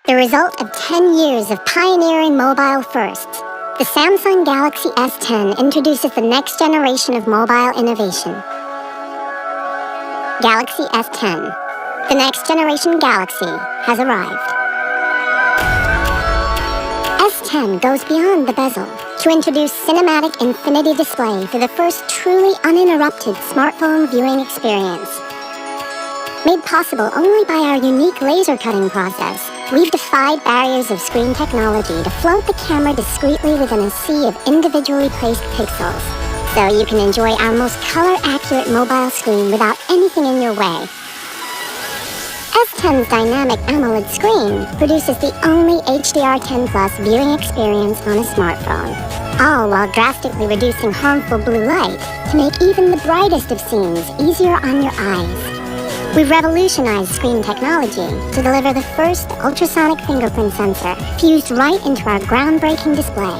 The result of 10 years of pioneering mobile firsts, the Samsung Galaxy S10 introduces the next generation of mobile innovation. Galaxy S10. The next generation Galaxy has arrived. S10 goes beyond the bezel to introduce cinematic infinity display for the first truly uninterrupted smartphone viewing experience. Made possible only by our unique laser cutting process, we've defied barriers of screen technology to float the camera discreetly within a sea of individually placed pixels, so you can enjoy our most color-accurate mobile screen without anything in your way. S10's dynamic AMOLED screen produces the only HDR10 Plus viewing experience on a smartphone, all while drastically reducing harmful blue light to make even the brightest of scenes easier on your eyes. We've revolutionized screen technology to deliver the first ultrasonic fingerprint sensor fused right into our groundbreaking display.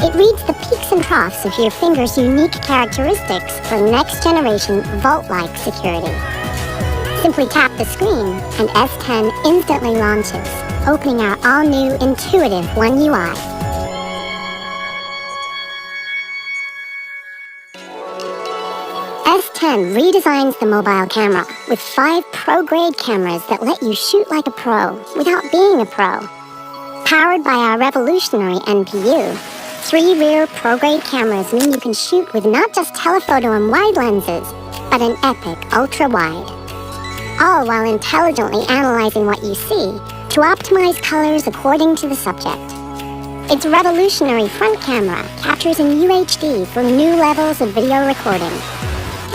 It reads the peaks and troughs of your finger's unique characteristics for next-generation vault-like security. Simply tap the screen, and S10 instantly launches, opening our all-new intuitive One UI. S10 redesigns the mobile camera with 5 pro-grade cameras that let you shoot like a pro without being a pro. Powered by our revolutionary NPU, 3 rear pro-grade cameras mean you can shoot with not just telephoto and wide lenses, but an epic ultra-wide. All while intelligently analyzing what you see to optimize colors according to the subject. Its revolutionary front camera captures in UHD for new levels of video recording.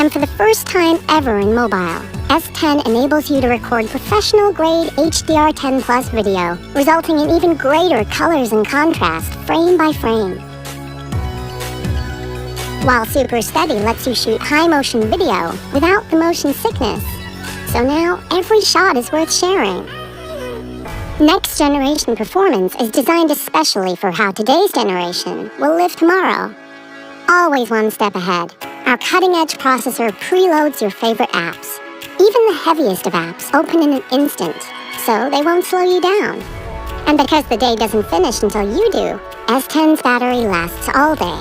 And for the first time ever in mobile, S10 enables you to record professional-grade HDR10 Plus video, resulting in even greater colors and contrast frame by frame. While Super Steady lets you shoot high-motion video without the motion sickness. So now, every shot is worth sharing. Next-generation performance is designed especially for how today's generation will live tomorrow. Always one step ahead. Our cutting-edge processor preloads your favorite apps. Even the heaviest of apps open in an instant, so they won't slow you down. And because the day doesn't finish until you do, S10's battery lasts all day.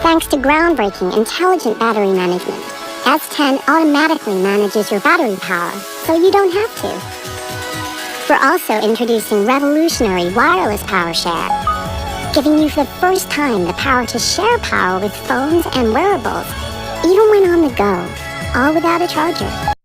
Thanks to groundbreaking intelligent battery management, S10 automatically manages your battery power, so you don't have to. We're also introducing revolutionary wireless power share, giving you for the first time the power to share power with phones and wearables, even when on the go, all without a charger.